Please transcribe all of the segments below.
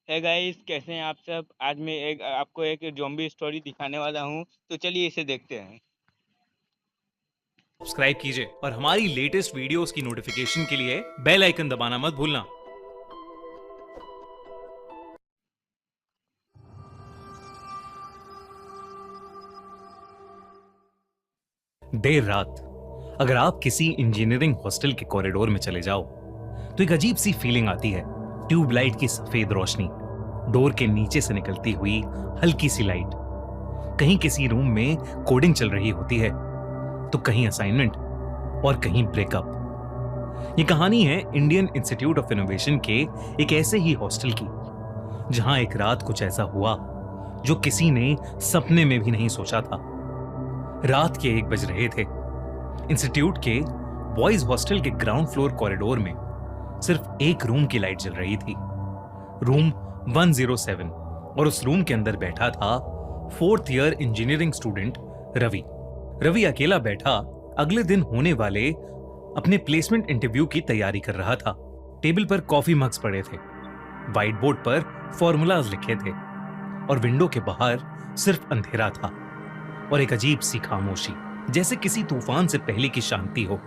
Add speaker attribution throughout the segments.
Speaker 1: है गाइस, कैसे हैं आप सब? आज मैं आपको एक ज़ॉम्बी स्टोरी दिखाने वाला हूँ, तो चलिए इसे देखते हैं।
Speaker 2: सब्सक्राइब कीजिए और हमारी लेटेस्ट वीडियोस की नोटिफिकेशन के लिए बेल आइकन दबाना मत भूलना। देर रात अगर आप किसी इंजीनियरिंग हॉस्टल के कॉरिडोर में चले जाओ तो एक अजीब सी फीलिंग आती है। ट्यूबलाइट की सफेद रोशनी, डोर के नीचे से निकलती हुई हल्की सी लाइट, कहीं किसी रूम में कोडिंग चल रही होती है तो कहीं असाइनमेंट और कहीं ब्रेकअप। ये कहानी है इंडियन इंस्टीट्यूट ऑफ इनोवेशन के एक ऐसे ही हॉस्टल की जहां एक रात कुछ ऐसा हुआ जो किसी ने सपने में भी नहीं सोचा था। रात के 1 बज रहे थे। इंस्टीट्यूट के बॉयज हॉस्टल के ग्राउंड फ्लोर कॉरिडोर में सिर्फ एक रूम की लाइट जल रही थी, रूम 107, और उस रूम के अंदर बैठा था 4th year engineering student Ravi. Ravi अकेला बैठा अगले दिन होने वाले अपने प्लेसमेंट इंटरव्यू की तैयारी कर रहा था। टेबल पर कॉफी मग्स पड़े थे, व्हाइट बोर्ड पर फॉर्मूलाज लिखे थे और विंडो के बाहर सिर्फ अंधेरा था और एक अजीब सी खामोशी, जैसे किसी तूफान से पहले की शांति हो।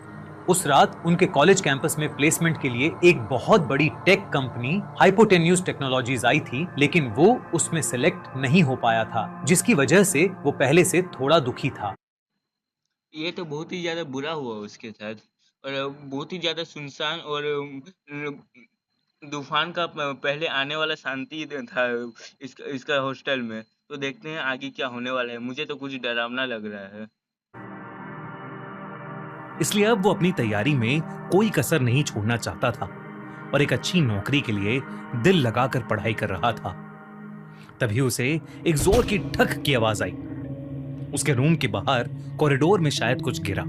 Speaker 2: उस रात उनके कॉलेज कैंपस में प्लेसमेंट के लिए एक बहुत बड़ी टेक कंपनी हाइपोटेन्यूज टेक्नोलॉजीज आई थी, लेकिन वो उसमें सिलेक्ट नहीं हो पाया था, जिसकी वजह से वो पहले से थोड़ा दुखी था।
Speaker 1: ये तो बहुत ही ज़्यादा बुरा हुआ उसके साथ, और बहुत ही ज़्यादा सुनसान और तूफान का पहले आने वाला शांति था इसका हॉस्टल में। तो देखते हैं आगे क्या होने वाला है। मुझे तो कुछ डरावना लग रहा है।
Speaker 2: इसलिए अब वो अपनी तैयारी में कोई कसर नहीं छोड़ना चाहता था और एक अच्छी नौकरी के लिए दिल लगाकर पढ़ाई कर रहा था। तभी उसे एक जोर की ठक की आवाज आई। उसके रूम के बाहर कॉरिडोर में शायद कुछ गिरा।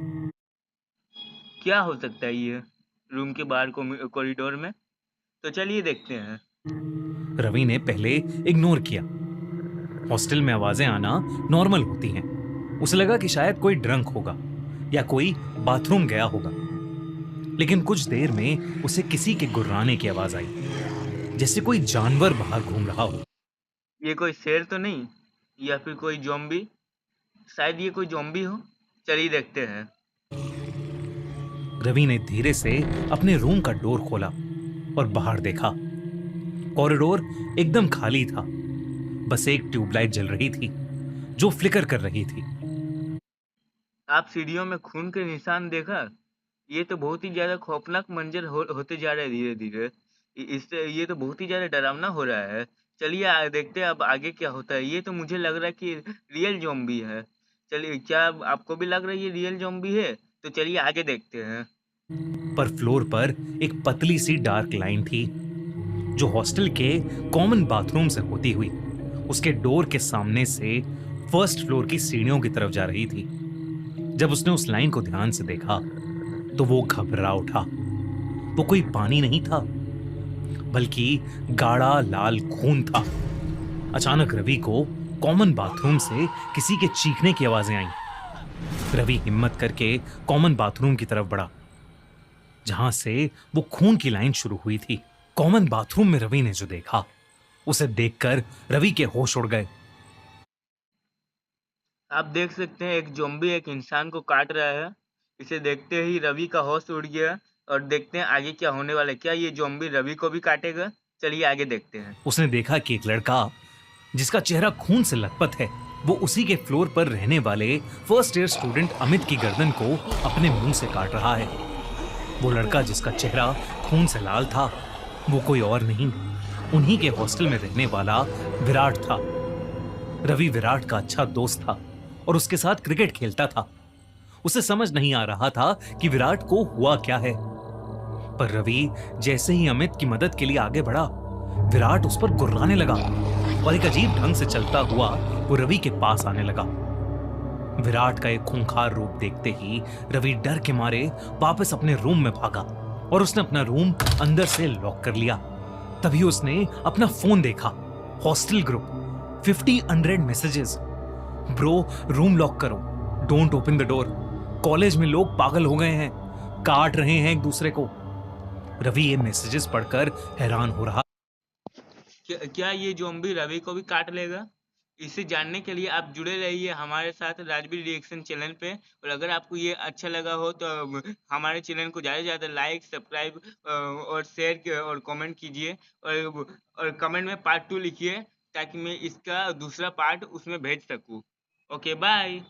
Speaker 1: क्या हो सकता है ये रूम के बाहर कॉरिडोर में? तो चलिए देखते हैं।
Speaker 2: रवि ने पहले इग्नोर किया। हॉस्टल में आवाजें आना नॉर्मल होती हैं। उसे लगा कि शायद कोई ड्रंक होगा या कोई बाथरूम गया होगा, लेकिन कुछ देर में उसे किसी के गुर्राने की आवाज आई, जैसे कोई जानवर बाहर घूम रहा हो।
Speaker 1: ये कोई शेर तो नहीं, या फिर कोई ज़ॉम्बी? शायद ये कोई ज़ॉम्बी हो। चलिए देखते हैं।
Speaker 2: रवि ने धीरे से अपने रूम का डोर खोला और बाहर देखा। कॉरिडोर एकदम खाली था, बस एक ट्यूबलाइट जल रही थी जो फ्लिकर कर रही थी।
Speaker 1: आप सीढ़ियों में खून के निशान देखा? ये तो बहुत ही ज़्यादा खौफनाक मंज़र होते जा रहा है धीरे-धीरे। इससे ये तो बहुत ही ज़्यादा डरावना हो रहा है। चलिए देखते हैं अब आगे क्या होता है। ये तो मुझे लग रहा है कि रियल ज़ॉम्बी है। चलिए, क्या आपको भी लग रहा है ये रियल ज़ॉम्बी है? तो चलिए आगे देखते हैं।
Speaker 2: पर फ्लोर पर एक पतली सी डार्क लाइन थी जो हॉस्टल के कॉमन बाथरूम से होती हुई उसके डोर के सामने से फर्स्ट फ्लोर की सीढ़ियों की तरफ जा रही थी। जब उसने उस लाइन को ध्यान से देखा तो वो घबरा उठा। वो कोई पानी नहीं था, बल्कि गाढ़ा लाल खून था। अचानक रवि को कॉमन बाथरूम से किसी के चीखने की आवाजें आईं। रवि हिम्मत करके कॉमन बाथरूम की तरफ बढ़ा, जहां से वो खून की लाइन शुरू हुई थी। कॉमन बाथरूम में रवि ने जो देखा, उसे देखकर रवि के होश उड़ गए।
Speaker 1: आप देख सकते हैं एक ज़ॉम्बी एक इंसान को काट रहा है। इसे देखते ही रवि का होश उड़ गया, और देखते हैं आगे क्या होने वाला है। क्या ये ज़ॉम्बी रवि को भी काटेगा? चलिए आगे देखते हैं।
Speaker 2: उसने देखा कि एक लड़का जिसका चेहरा खून से लथपथ है, वो उसी के फ्लोर पर रहने वाले फर्स्ट ईयर स्टूडेंट अमित की गर्दन को अपने मुंह से काट रहा है। वो लड़का जिसका चेहरा खून से लाल था, वो कोई और नहीं, उन्हीं के हॉस्टल में रहने वाला विराट था। रवि विराट का अच्छा दोस्त था और उसके साथ क्रिकेट खेलता था। उसे समझ नहीं आ रहा था कि विराट को हुआ क्या है, पर रवि जैसे ही अमित की मदद के लिए आगे बढ़ा, विराट उस पर गुर्राने लगा और एक अजीब ढंग से चलता हुआ वो रवि के पास आने लगा। विराट का एक खूंखार रूप देखते ही रवि डर के मारे वापस अपने रूम में भागा और उसने अपना रूम अंदर से लॉक कर लिया। तभी उसने अपना फोन देखा। Hostel group, 50 unread messages. Bro, room lock करो, don't open the door, college में लोग पागल हो गए हैं, काट रहे हैं एक दूसरे को। रवि ये मैसेजेस पढ़कर हैरान हो रहा।
Speaker 1: क्या ये ज़ॉम्बी रवि को भी काट लेगा? इसे जानने के लिए आप जुड़े रहिए हमारे साथ राजवीर रिएक्शन चैनल पे। और अगर आपको ये अच्छा लगा हो तो हमारे चैनल को ज़्यादा से ज़्यादा लाइक, सब्सक्राइब और शेयर और कमेंट कीजिए। और कमेंट में पार्ट 2 लिखिए ताकि मैं इसका दूसरा पार्ट उसमें भेज सकूँ। Okay bye.